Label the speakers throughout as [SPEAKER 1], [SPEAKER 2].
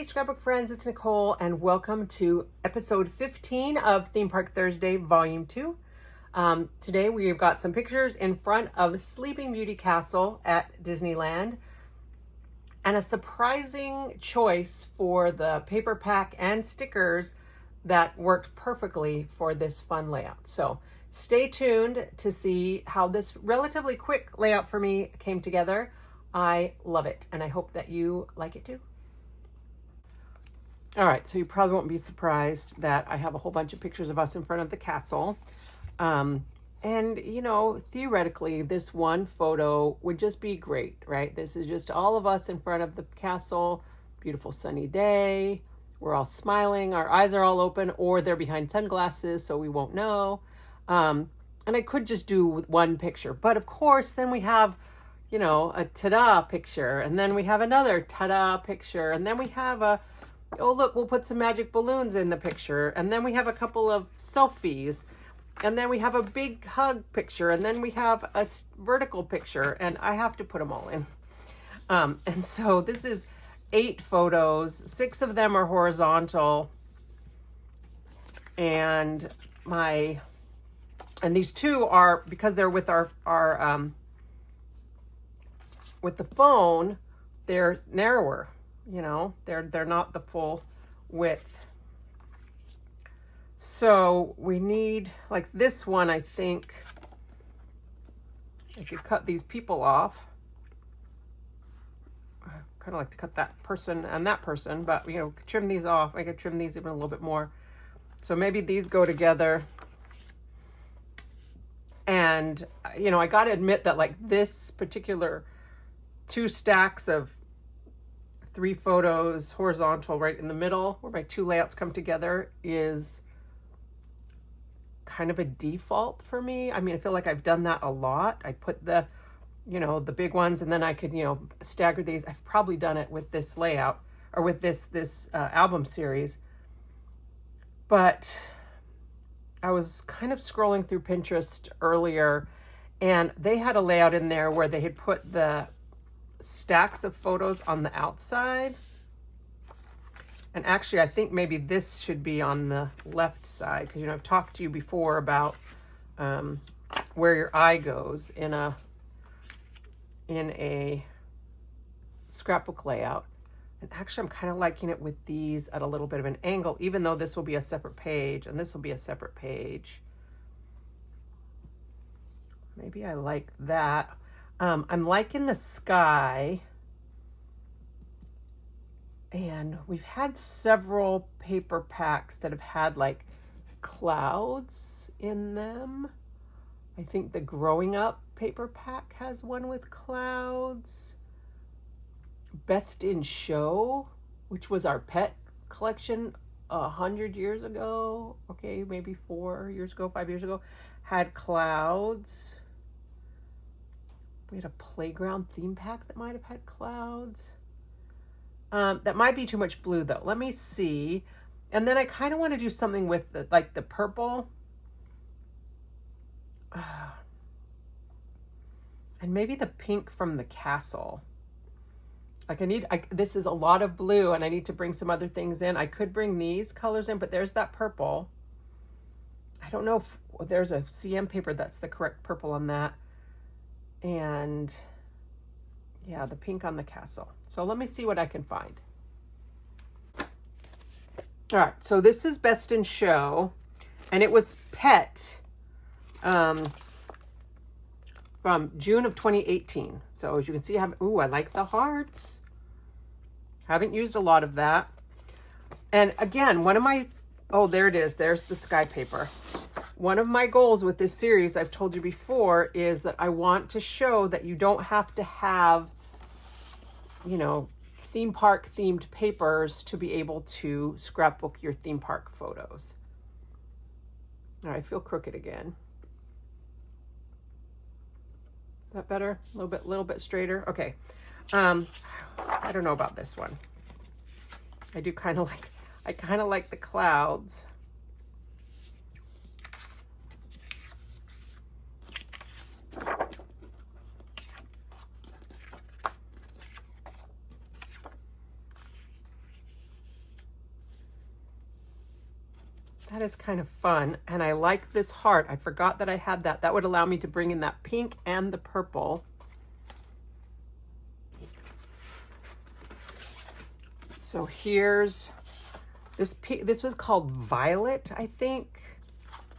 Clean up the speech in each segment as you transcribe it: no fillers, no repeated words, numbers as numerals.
[SPEAKER 1] Hey, scrapbook friends, it's Nicole, and welcome to episode 15 of Theme Park Thursday, Volume 2. Today we've got some pictures in front of Sleeping Beauty Castle at Disneyland, and a surprising choice for the paper pack and stickers that worked perfectly for this fun layout. So stay tuned to see how this relatively quick layout for me came together. I love it, and I hope that you like it too. All right, so you probably won't be surprised that I have a whole bunch of pictures of us in front of the castle. And, you know, theoretically, this one photo would just be great, right? This is just all of us in front of the castle, beautiful sunny day. We're all smiling, our eyes are all open, or they're behind sunglasses, so we won't know. And I could just do one picture, but of course, then we have, you know, a ta-da picture, and then we have another ta-da picture, and then we have a, oh, look, we'll put some magic balloons in the picture. And then we have a couple of selfies. And then we have a big hug picture. And then we have a vertical picture. And I have to put them all in. And so this is 8 photos. 6 of them are horizontal. And these 2 are, because they're with our with the phone, they're narrower. You know, they're not the full width. So we need, like this one, I think I could cut these people off. I kind of like to cut that person and that person, but, you know, trim these off. I could trim these even a little bit more. So maybe these go together. And, you know, I got to admit that, like, this particular 2 stacks of 3 photos horizontal right in the middle where my 2 layouts come together is kind of a default for me. I mean, I feel like I've done that a lot. I put the, you know, the big ones, and then I could, you know, stagger these. I've probably done it with this layout or with this album series. But I was kind of scrolling through Pinterest earlier, and they had a layout in there where they had put the stacks of photos on the outside. And actually, I think maybe this should be on the left side, because, you know, I've talked to you before about where your eye goes in a scrapbook layout. And actually, I'm kind of liking it with these at a little bit of an angle, even though this will be a separate page and this will be a separate page. Maybe I like that. I'm liking the sky, and we've had several paper packs that have had like clouds in them. I think the Growing Up paper pack has one with clouds. Best in Show, which was our pet collection 100 years ago, okay, maybe 4 years ago, 5 years ago, had clouds. We had a playground theme pack that might have had clouds. That might be too much blue though. Let me see. And then I kind of want to do something with the, like the purple. And maybe the pink from the castle. Like this is a lot of blue, and I need to bring some other things in. I could bring these colors in, but there's that purple. I don't know if there's a CM paper that's the correct purple on that. And yeah, the pink on the castle. So let me see what I can find. All right, so this is Best in Show, and it was Pet from June of 2018. So as you can see, I like the hearts. Haven't used a lot of that. And again, there it is. There's the sky paper. One of my goals with this series, I've told you before, is that I want to show that you don't have to have, you know, theme park themed papers to be able to scrapbook your theme park photos. All right, I feel crooked again. Is that better? A little bit straighter. Okay. I don't know about this one. I kind of like the clouds. That is kind of fun. And I like this heart. I forgot that I had that. That would allow me to bring in that pink and the purple. So here's this was called Violet, I think.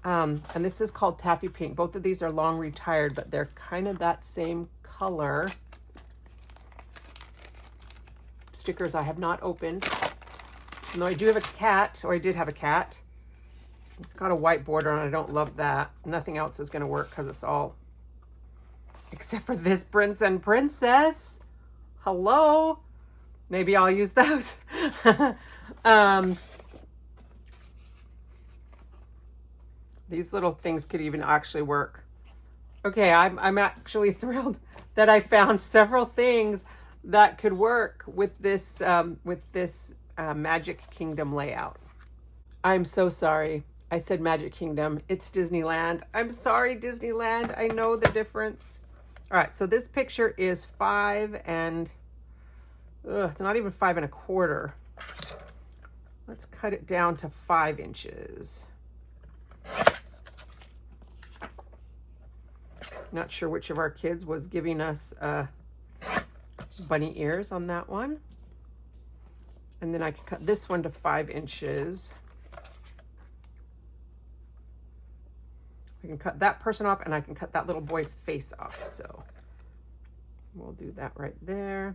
[SPEAKER 1] And this is called Taffy Pink. Both of these are long retired, but they're kind of that same color. Stickers I have not opened. No, I do have a cat, or I did have a cat. It's got a white border and I don't love that. Nothing else is gonna work because it's all, except for this Prince and Princess. Hello. Maybe I'll use those. These little things could even actually work. Okay, I'm actually thrilled that I found several things that could work with this Magic Kingdom layout. I'm so sorry. I said Magic Kingdom. It's Disneyland. I'm sorry, Disneyland. I know the difference. All right, so this picture is 5 and it's not even 5 1/4. Let's cut it down to 5 inches. Not sure which of our kids was giving us bunny ears on that one. And then I can cut this one to 5 inches. I can cut that person off and I can cut that little boy's face off. So we'll do that right there.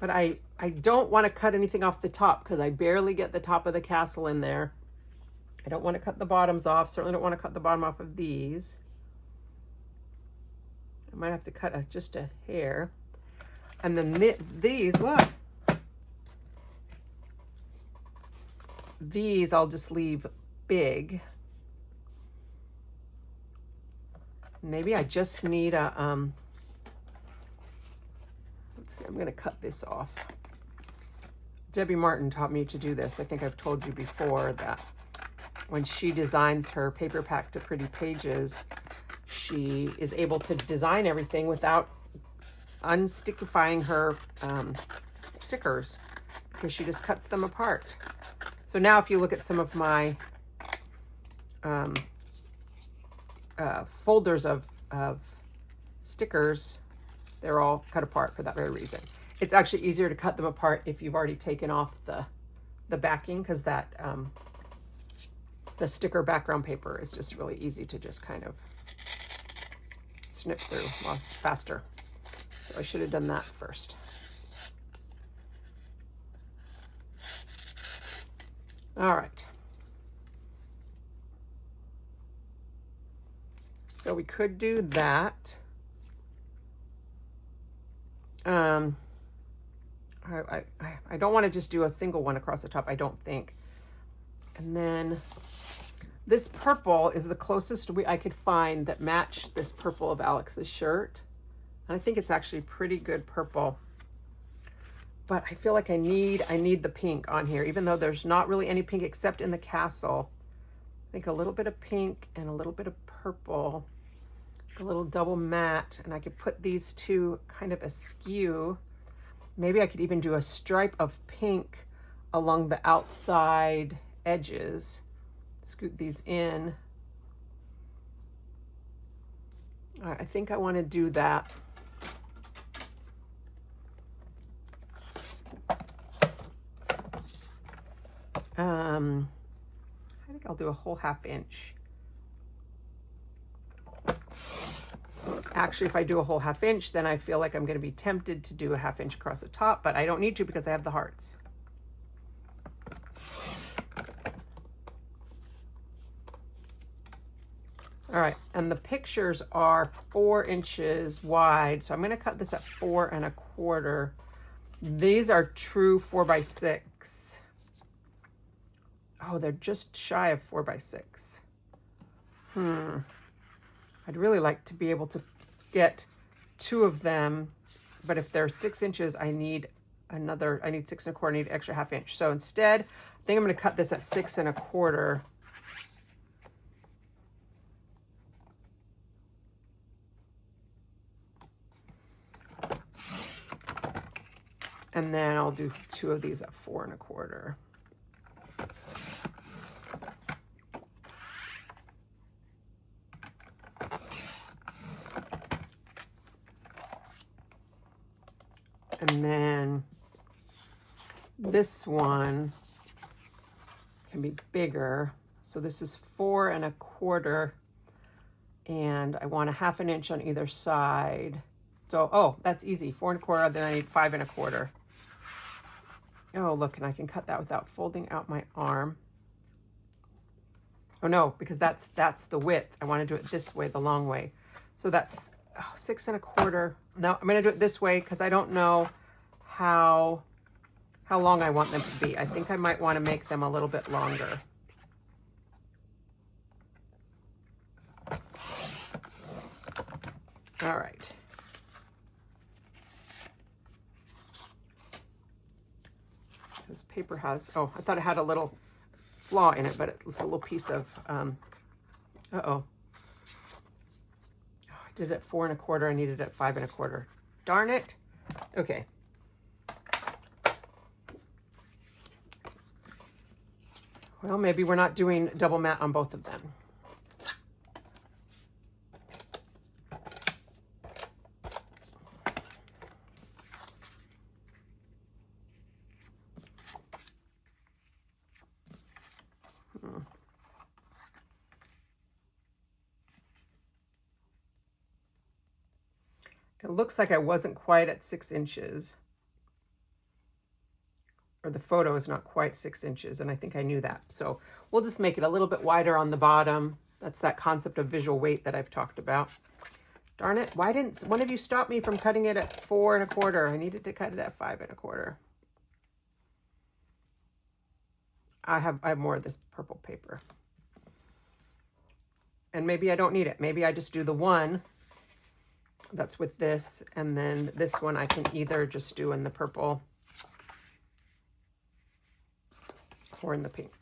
[SPEAKER 1] But I don't want to cut anything off the top because I barely get the top of the castle in there. I don't want to cut the bottoms off. Certainly don't want to cut the bottom off of these. I might have to cut just a hair. And then these, what? These I'll just leave big. Maybe I just need a, let's see, I'm going to cut this off. Debbie Martin taught me to do this. I think I've told you before that when she designs her paper pack to pretty pages, she is able to design everything without unstickifying her stickers because she just cuts them apart. So now if you look at some of my folders of stickers, they're all cut apart for that very reason. It's actually easier to cut them apart if you've already taken off the backing, because that the sticker background paper is just really easy to just kind of snip through a lot faster. So I should have done that first. All right. So we could do that. I don't want to just do a single one across the top, I don't think. And then this purple is the closest I could find that matched this purple of Alex's shirt. And I think it's actually pretty good purple. But I feel like I need the pink on here, even though there's not really any pink except in the castle. I think a little bit of pink and a little bit of purple, a little double matte, and I could put these two kind of askew. Maybe I could even do a stripe of pink along the outside edges. Scoot these in. I think I want to do that. I think I'll do a whole 1/2 inch. Actually, if I do a whole 1/2 inch, then I feel like I'm going to be tempted to do a 1/2 inch across the top, but I don't need to because I have the hearts. All right, and the pictures are 4 inches wide, so I'm going to cut this at 4 1/4. These are true 4x6. Oh, they're just shy of 4x6. I'd really like to be able to get 2 of them, but if they're 6 inches, I need 6 1/4, I need an extra 1/2 inch. So instead, I think I'm going to cut this at 6 1/4. And then I'll do 2 of these at 4 1/4. And then this one can be bigger. So this is 4 1/4, and I want a 1/2 inch on either side. So, oh, that's easy. 4 1/4, then I need 5 1/4. Oh, look, and I can cut that without folding out my arm. Oh no, because that's the width. I want to do it this way, the long way. So that's 6 1/4. No, I'm going to do it this way because I don't know how long I want them to be. I think I might want to make them a little bit longer. All right. This paper has, oh, I thought it had a little flaw in it, but it's a little piece of, uh-oh. I did it at 4 1/4. I needed it at 5 1/4. Darn it. Okay. Well, maybe we're not doing double matte on both of them. It looks like I wasn't quite at 6 inches. Or the photo is not quite 6 inches, and I think I knew that. So we'll just make it a little bit wider on the bottom. That's that concept of visual weight that I've talked about. Darn it, why didn't one of you stop me from cutting it at 4 1/4? I needed to cut it at 5 1/4. I have more of this purple paper. And maybe I don't need it. Maybe I just do the one that's with this, and then this one I can either just do in the purple or in the pink.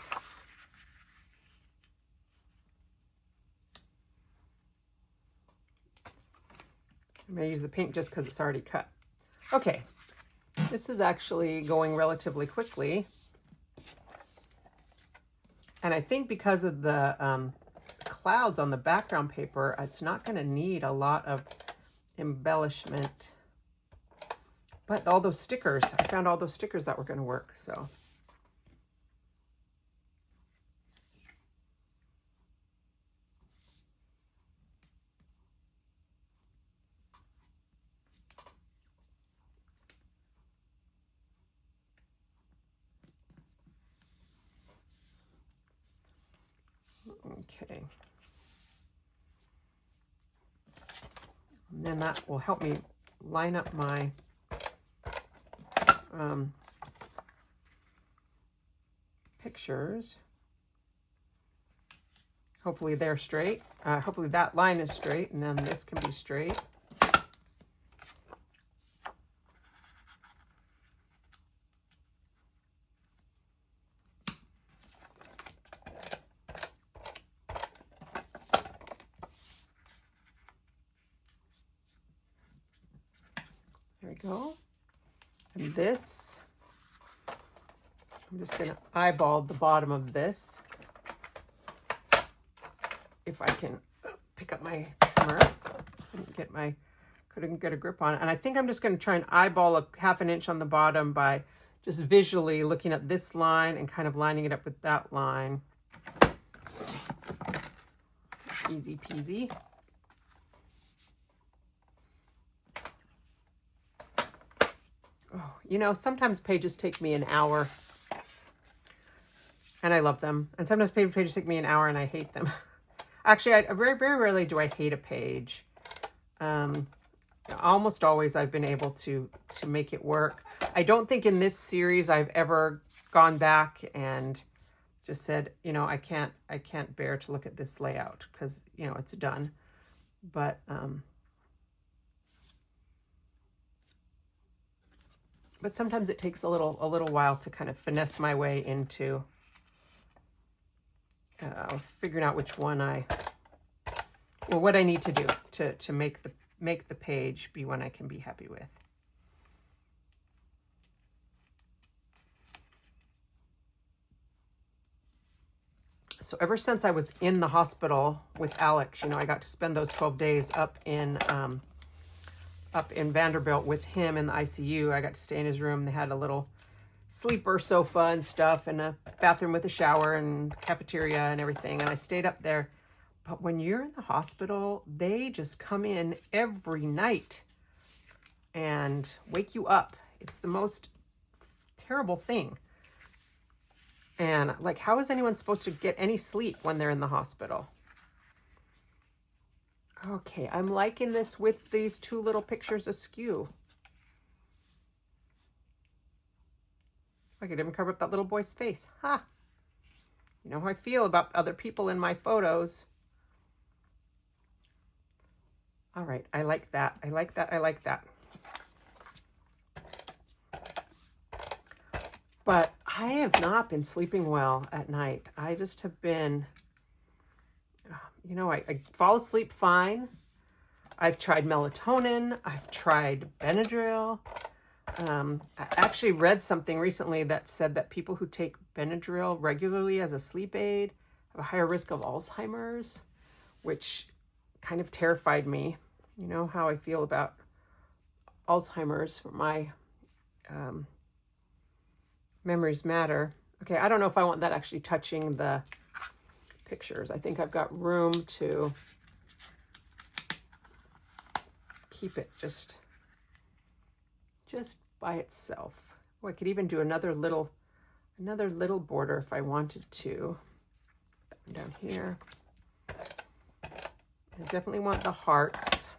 [SPEAKER 1] I'm going to use the pink just because it's already cut. Okay, this is actually going relatively quickly. And I think because of the clouds on the background paper, it's not going to need a lot of embellishment. But all those stickers, I found all those stickers that were going to work, so. Okay. And then that will help me line up my pictures. Hopefully they're straight. Hopefully that line is straight, and then this can be straight. There we go. And this, I'm just going to eyeball the bottom of this. If I can pick up my trimmer, couldn't get a grip on it. And I think I'm just going to try and eyeball a 1/2 inch on the bottom by just visually looking at this line and kind of lining it up with that line. Easy peasy. Oh, you know, sometimes pages take me an hour, and I love them. And sometimes pages take me an hour, and I hate them. Actually, I very, very rarely do I hate a page. Almost always I've been able to make it work. I don't think in this series I've ever gone back and just said, you know, I can't bear to look at this layout because, you know, it's done. But sometimes it takes a little while to kind of finesse my way into figuring out which one what I need to do to make the page be one I can be happy with. So ever since I was in the hospital with Alex, you know, I got to spend those 12 days up in Vanderbilt with him in the ICU. I got to stay in his room. They had a little sleeper sofa and stuff, and a bathroom with a shower and cafeteria and everything. And I stayed up there. But when you're in the hospital, they just come in every night and wake you up. It's the most terrible thing. And like, how is anyone supposed to get any sleep when they're in the hospital? Okay, I'm liking this with these two little pictures askew. I could even cover up that little boy's face. Ha! You know how I feel about other people in my photos. All right, I like that. I like that. I like that. But I have not been sleeping well at night. I just have been, you know, I fall asleep fine. I've tried melatonin. I've tried Benadryl. I actually read something recently that said that people who take Benadryl regularly as a sleep aid have a higher risk of Alzheimer's, which kind of terrified me. You know how I feel about Alzheimer's. My memories matter. Okay, I don't know if I want that actually touching the pictures. I think I've got room to keep it just by itself. Oh, I could even do another little border if I wanted to. That one down here. I definitely want the hearts.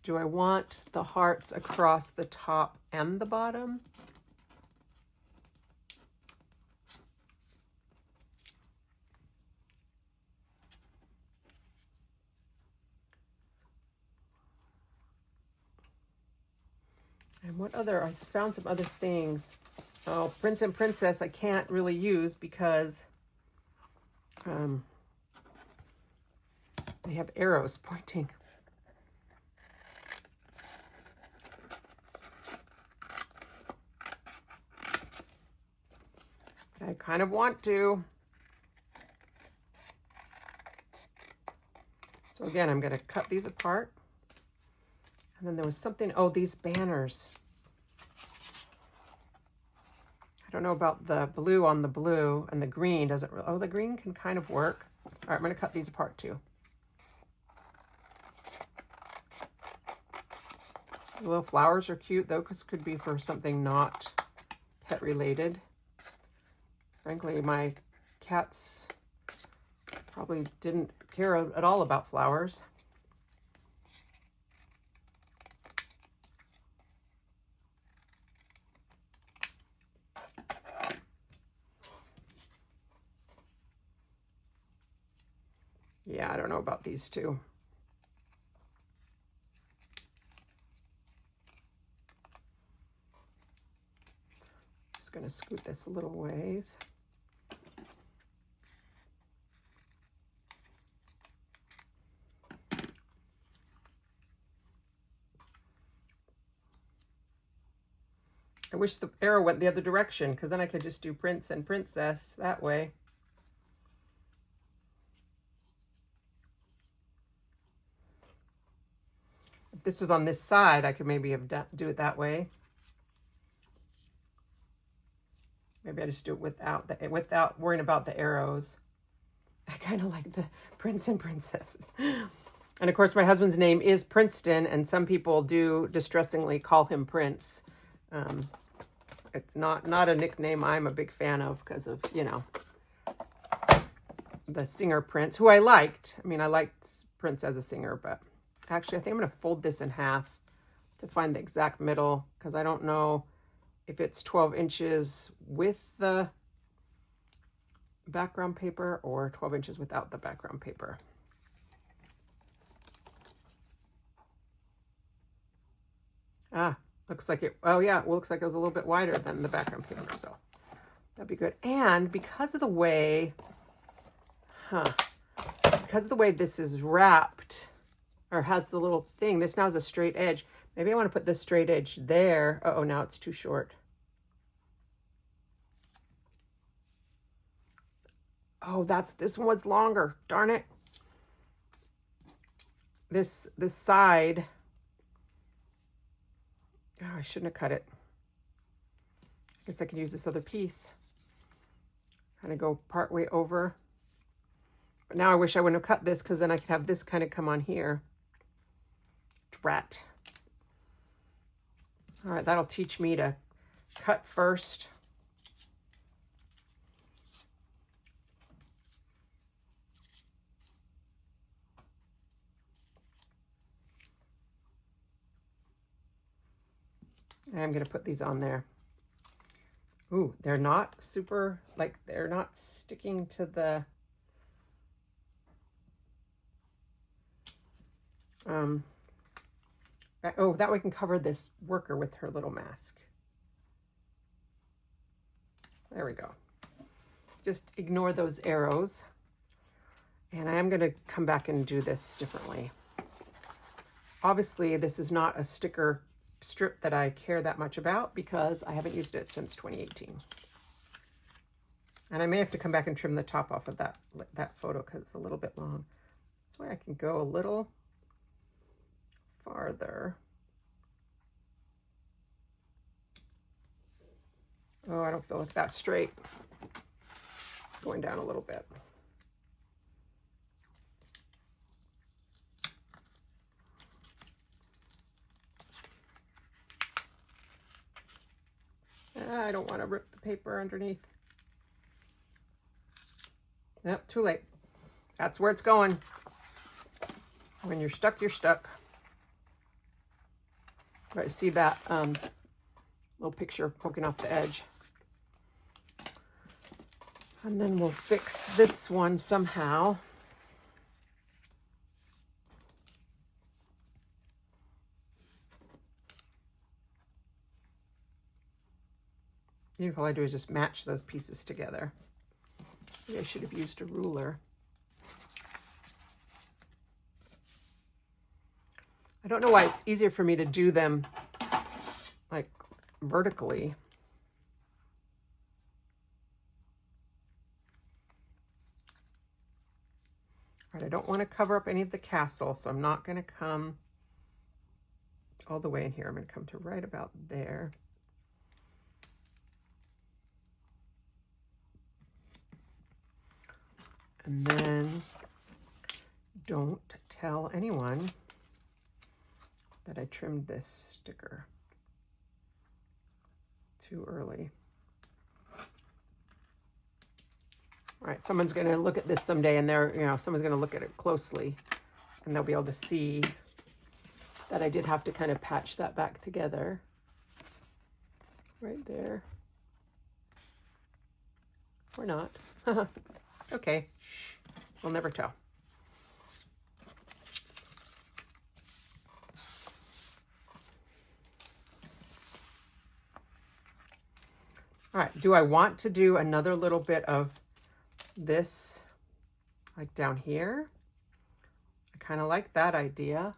[SPEAKER 1] Do I want the hearts across the top and the bottom? And what other, I found some other things. Oh, Prince and Princess I can't really use because they have arrows pointing. I kind of want to. So again, I'm going to cut these apart. And then there was something, oh, these banners. I don't know about the blue on the blue, and the green doesn't, oh, the green can kind of work. All right, I'm going to cut these apart too. The little flowers are cute though, because could be for something not pet related. Frankly, my cats probably didn't care at all about flowers. Yeah, I don't know about these two. Just going to scoot this a little ways. I wish the arrow went the other direction, because then I could just do Prince and Princess that way. If this was on this side, I could maybe have do it that way. Maybe I just do it without worrying about the arrows. I kind of like the Prince and Princess. And of course, my husband's name is Princeton, and some people do distressingly call him Prince. It's not a nickname I'm a big fan of because of, you know, the singer Prince, who I liked. I mean, I liked Prince as a singer, but actually I think I'm going to fold this in half to find the exact middle, because I don't know if it's 12 inches with the background paper or 12 inches without the background paper. Ah, looks like it, oh yeah, well, looks like it was a little bit wider than the background paper, so that'd be good. And because of the way, because of the way this is wrapped, or has the little thing, this now has a straight edge. Maybe I want to put this straight edge there. Uh-oh, now it's too short. Oh, this one was longer. Darn it. This side. Oh, I shouldn't have cut it. I guess I could use this other piece. Kind of go part way over. But now I wish I wouldn't have cut this, because then I could have this kind of come on here. Drat. All right, that'll teach me to cut first. I'm going to put these on there. Ooh, they're not super, like, they're not sticking to the, oh, that way we can cover this worker with her little mask. There we go. Just ignore those arrows. And I am going to come back and do this differently. Obviously, this is not a sticker strip that I care that much about, because I haven't used it since 2018. And I may have to come back and trim the top off of that photo, because it's a little bit long. This way I can go a little farther. Oh, I don't feel like that's straight. Going down a little bit. I don't want to rip the paper underneath. Nope, too late. That's where it's going. When you're stuck, you're stuck. Right, see that little picture poking off the edge. And then we'll fix this one somehow. All I do is just match those pieces together. Maybe I should have used a ruler. I don't know why it's easier for me to do them like vertically. All right, I don't want to cover up any of the castle, so I'm not going to come all the way in here. I'm going to come to right about there. And then don't tell anyone that I trimmed this sticker too early. All right, someone's going to look at this someday, and someone's going to look at it closely, and they'll be able to see that I did have to kind of patch that back together right there. Or not. Okay, shh, we'll never tell. All right, do I want to do another little bit of this like down here? I kind of like that idea.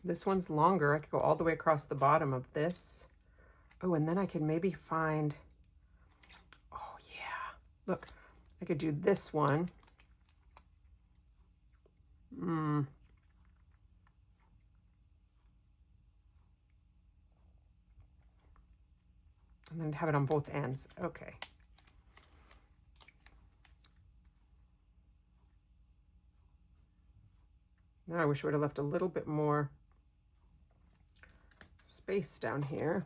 [SPEAKER 1] This one's longer. I could go all the way across the bottom of this. Oh, and then I can maybe find, oh yeah, look, I could do this one. And then have it on both ends. Okay. Now I wish I would have left a little bit more space down here.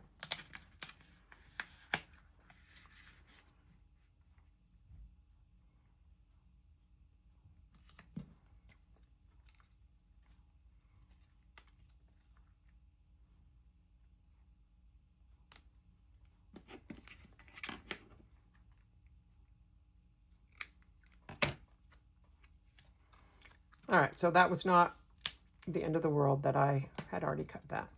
[SPEAKER 1] All right, so that was not the end of the world that I had already cut that.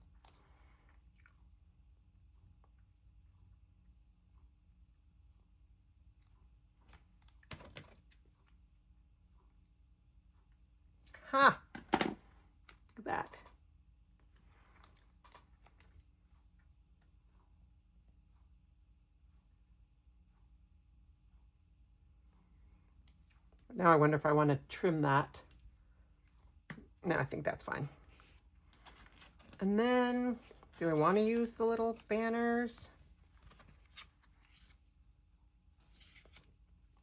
[SPEAKER 1] Ha! Look at that. Now I wonder if I want to trim that. No, I think that's fine. And then, do I want to use the little banners?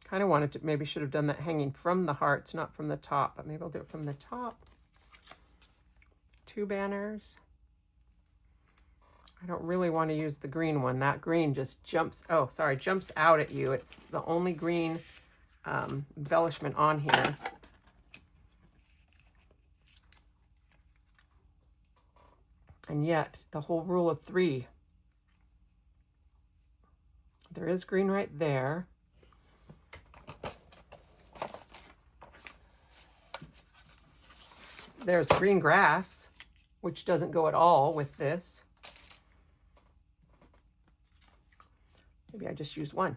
[SPEAKER 1] Kind of wanted to, maybe should have done that hanging from the hearts, not from the top, but maybe I'll do it from the top. 2 banners. I don't really want to use the green one. That green just jumps, oh, sorry, jumps out at you. It's the only green embellishment on here. And yet, the whole rule of 3. There is green right there. There's green grass, which doesn't go at all with this. Maybe I just use 1.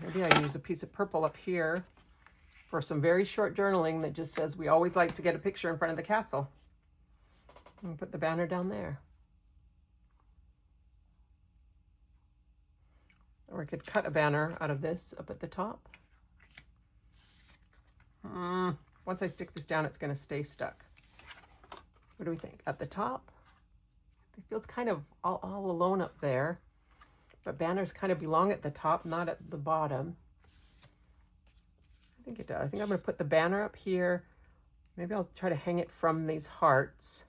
[SPEAKER 1] Maybe I use a piece of purple up here for some very short journaling that just says, we always like to get a picture in front of the castle. And put the banner down there. Or I could cut a banner out of this up at the top. Once I stick this down, it's going to stay stuck. What do we think? At the top? It feels kind of all alone up there. But banners kind of belong at the top, not at the bottom. I think it does. I think I'm going to put the banner up here. Maybe I'll try to hang it from these hearts,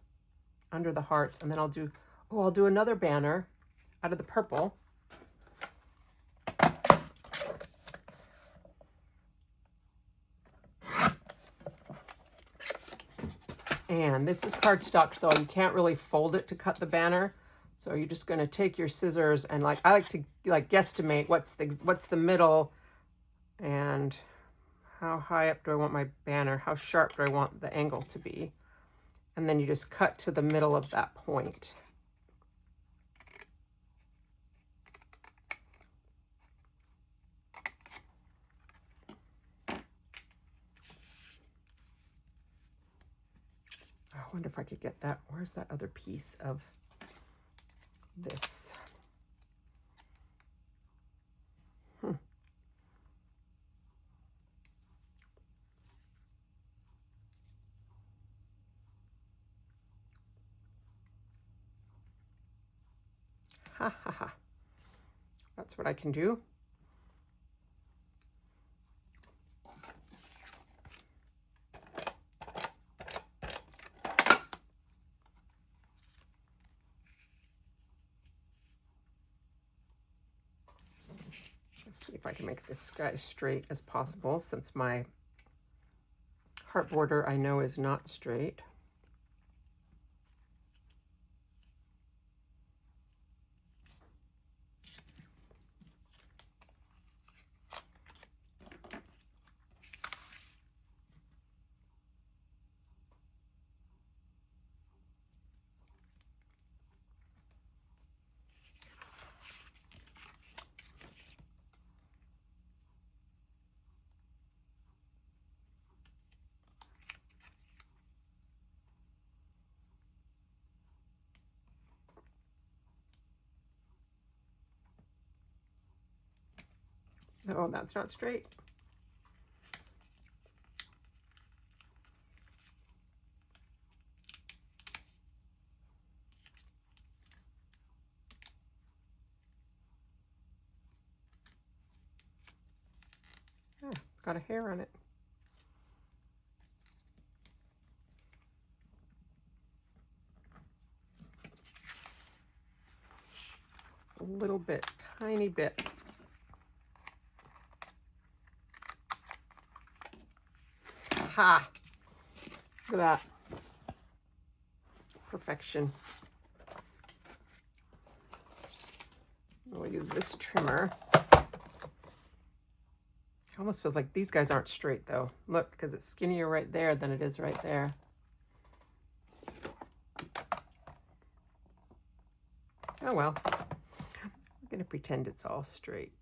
[SPEAKER 1] under the hearts, and then I'll do another banner out of the purple. And this is cardstock, so you can't really fold it to cut the banner. So you're just going to take your scissors and I like to guesstimate what's the middle and how high up do I want my banner, how sharp do I want the angle to be. And then you just cut to the middle of that point. I wonder if I could get that. Where's that other piece of this? Ha ha ha. That's what I can do. Let's see if I can make this guy as straight as possible, since my heart border I know is not straight. Oh, that's not straight. Oh, it's got a hair on it. A little bit, tiny bit. Ha! Look at that. Perfection. We'll use this trimmer. It almost feels like these guys aren't straight though. Look, because it's skinnier right there than it is right there. Oh well. I'm going to pretend it's all straight.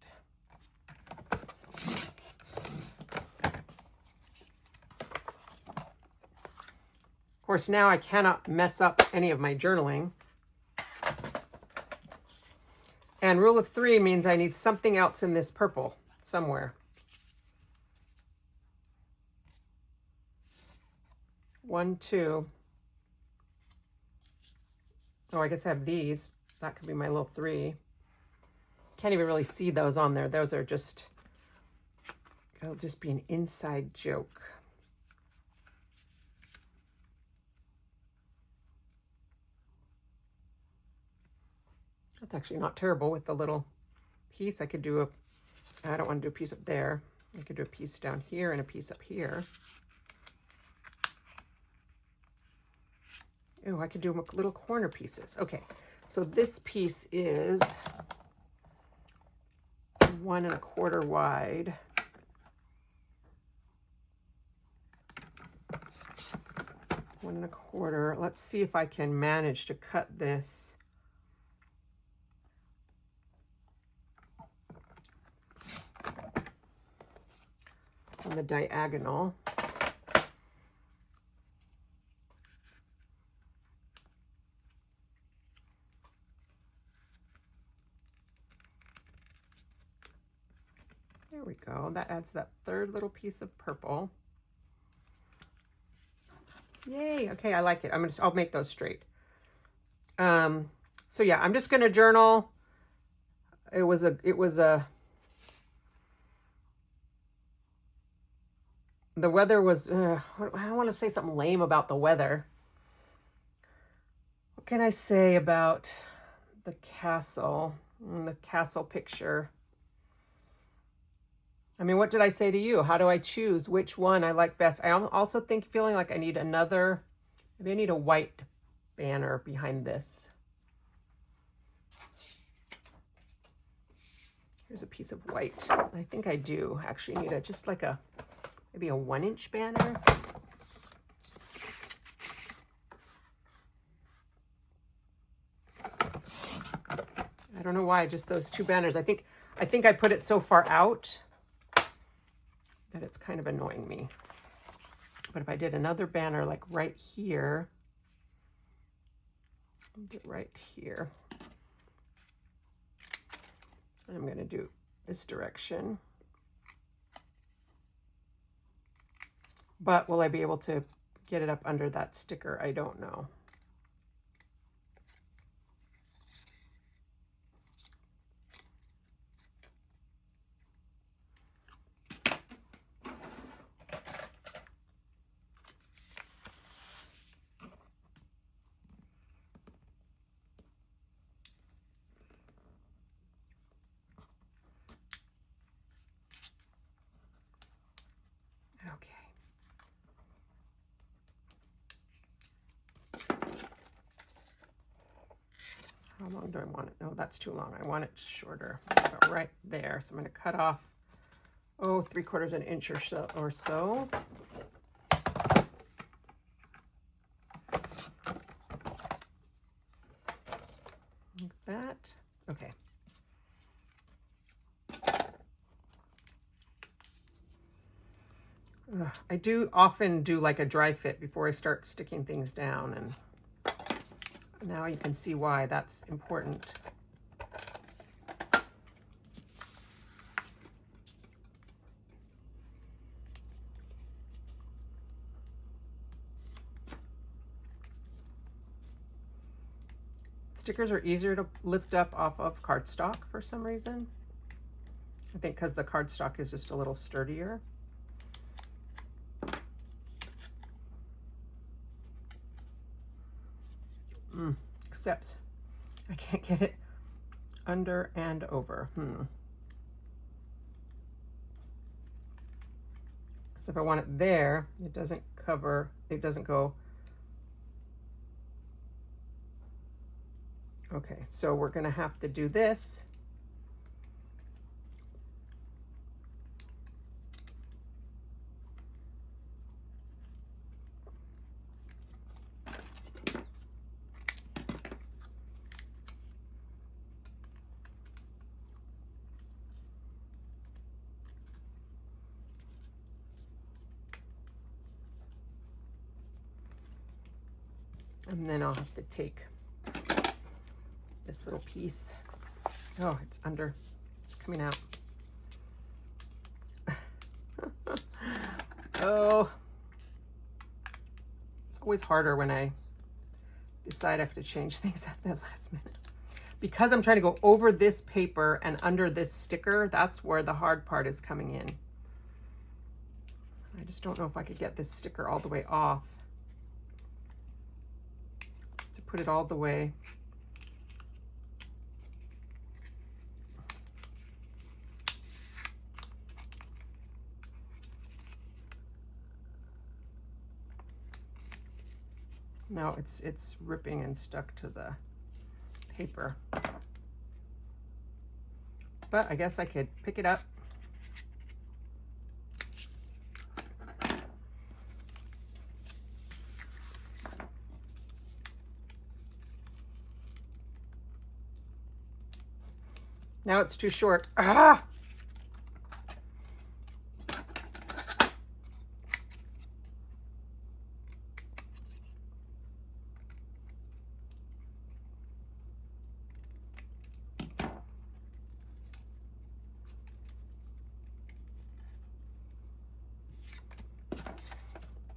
[SPEAKER 1] course, now I cannot mess up any of my journaling. And rule of 3 means I need something else in this purple somewhere. 1, 2. Oh, I guess I have these. That could be my little 3. Can't even really see those on there. Those are just, it'll just be an inside joke. That's actually not terrible with the little piece. I could do a, I don't want to do a piece up there. I could do a piece down here and a piece up here. Oh, I could do little corner pieces. Okay, so this piece is 1 1/4 wide. One and a quarter. Let's see if I can manage to cut this on the diagonal. There we go. That adds that 3rd little piece of purple. Yay. Okay, I like it. I'll make those straight. So yeah, I'm just going to journal. It was a the weather was, I don't want to say something lame about the weather. What can I say about the castle and the castle picture? I mean, what did I say to you? How do I choose which one I like best? I'm also feeling like I need another, maybe I need a white banner behind this. Here's a piece of white. I think I do actually need just like maybe a 1-inch banner. I don't know why, just those 2 banners. I think I put it so far out that it's kind of annoying me. But if I did another banner like right here, right here, and I'm going to do this direction. But will I be able to get it up under that sticker? I don't know. How long do I want it? No, that's too long. I want it shorter. About right there. So I'm going to cut off, 3/4 inch or so. Like that. Okay. I do often do like a dry fit before I start sticking things down, and now you can see why that's important. Stickers are easier to lift up off of cardstock for some reason. I think because the cardstock is just a little sturdier. Except I can't get it under and over. Because if I want it there, it doesn't cover, it doesn't go. Okay, so we're going to have to do this. And then I'll have to take this little piece. Oh, it's under, coming out. Oh, it's always harder when I decide I have to change things at the last minute. Because I'm trying to go over this paper and under this sticker, that's where the hard part is coming in. I just don't know if I could get this sticker all the way off to put it all the way. No, it's ripping and stuck to the paper. But I guess I could pick it up. Now it's too short. Ah!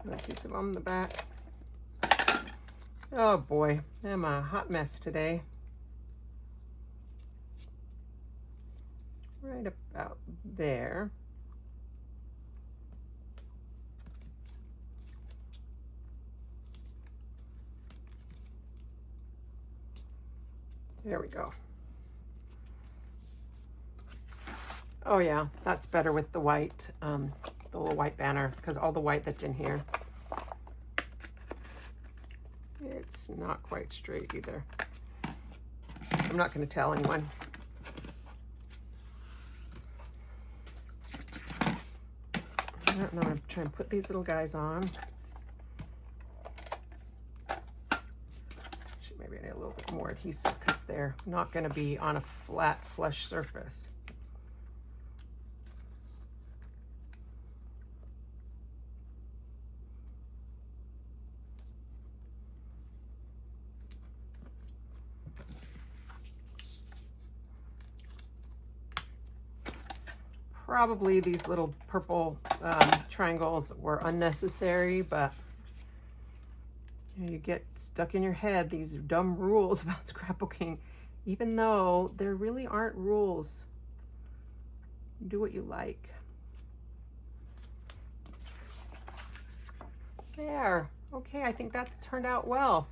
[SPEAKER 1] A piece of on the back. Oh boy, I'm a hot mess today. Right about there. There we go. Oh yeah, that's better with the white, the little white banner, because all the white that's in here, it's not quite straight either. I'm not going to tell anyone. I don't know, I'm going to try and put these little guys on. Maybe I need a little bit more adhesive because they're not going to be on a flat, flush surface. Probably these little purple triangles were unnecessary, but you get stuck in your head these dumb rules about scrapbooking, even though there really aren't rules. Do what you like. There. Okay, I think that turned out well.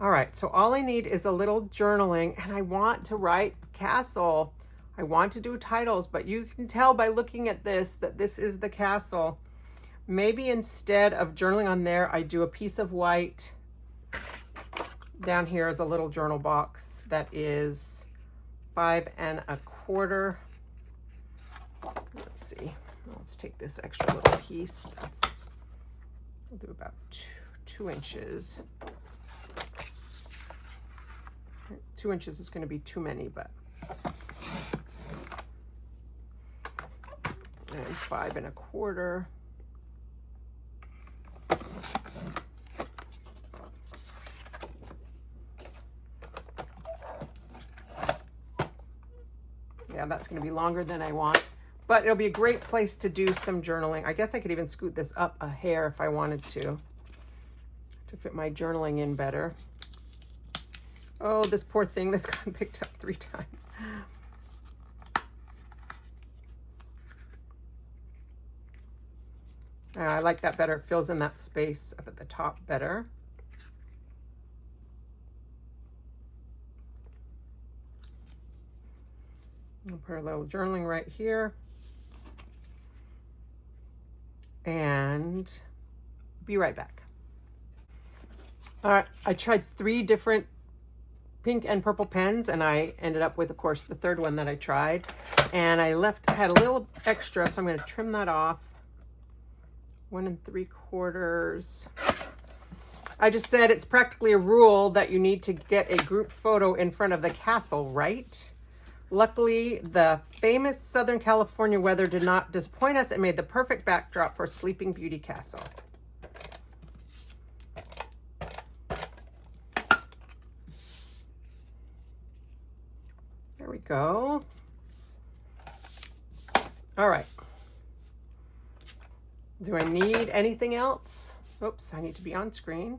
[SPEAKER 1] All right, so all I need is a little journaling, and I want to write castle. I want to do titles, but you can tell by looking at this that this is the castle. Maybe instead of journaling on there, I do a piece of white. Down here is a little journal box that is 5 1/4. Let's see. Let's take this extra little piece. We'll do about 2 inches. 2 inches is going to be too many, but and 5 1/4. Yeah, that's going to be longer than I want, but it'll be a great place to do some journaling. I guess I could even scoot this up a hair if I wanted to fit my journaling in better. Oh, this poor thing that's gotten picked up 3 times. I like that better. It fills in that space up at the top better. I'll put a little journaling right here. And be right back. All right, I tried 3 different pink and purple pens, and I ended up with, of course, the third one that I tried. And I had a little extra, so I'm going to trim that off. 1 3/4. I just said it's practically a rule that you need to get a group photo in front of the castle, right? Luckily, the famous Southern California weather did not disappoint us and made the perfect backdrop for Sleeping Beauty Castle. There we go. All right. Do I need anything else? Oops, I need to be on screen.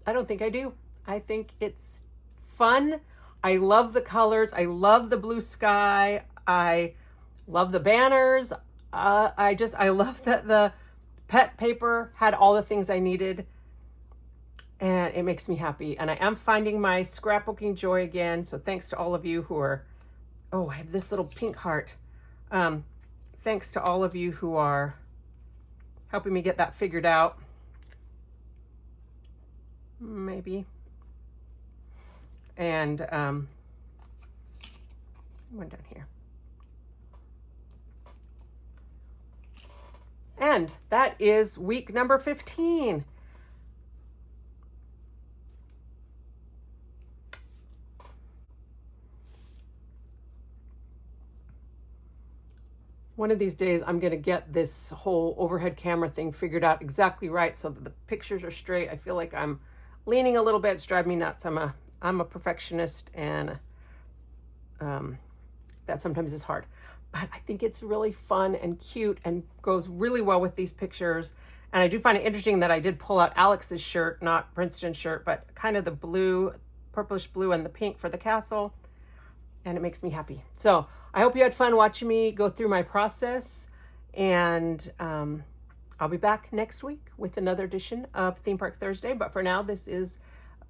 [SPEAKER 1] I don't think I do. I think it's fun. I love the colors. I love the blue sky. I love the banners. I love that the pet paper had all the things I needed, and it makes me happy. And I am finding my scrapbooking joy again. So thanks to all of you who are, oh, I have this little pink heart. Thanks to all of you who are helping me get that figured out. Maybe. And one down here. And that is week number 15. One of these days, I'm going to get this whole overhead camera thing figured out exactly right so that the pictures are straight. I feel like I'm leaning a little bit. It's driving me nuts. I'm a perfectionist, and that sometimes is hard. But I think it's really fun and cute and goes really well with these pictures. And I do find it interesting that I did pull out Alex's shirt, not Princeton's shirt, but kind of the blue, purplish blue and the pink for the castle. And it makes me happy. So I hope you had fun watching me go through my process. And I'll be back next week with another edition of Theme Park Thursday. But for now, this is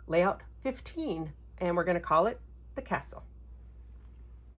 [SPEAKER 1] layout 15, and we're going to call it the castle.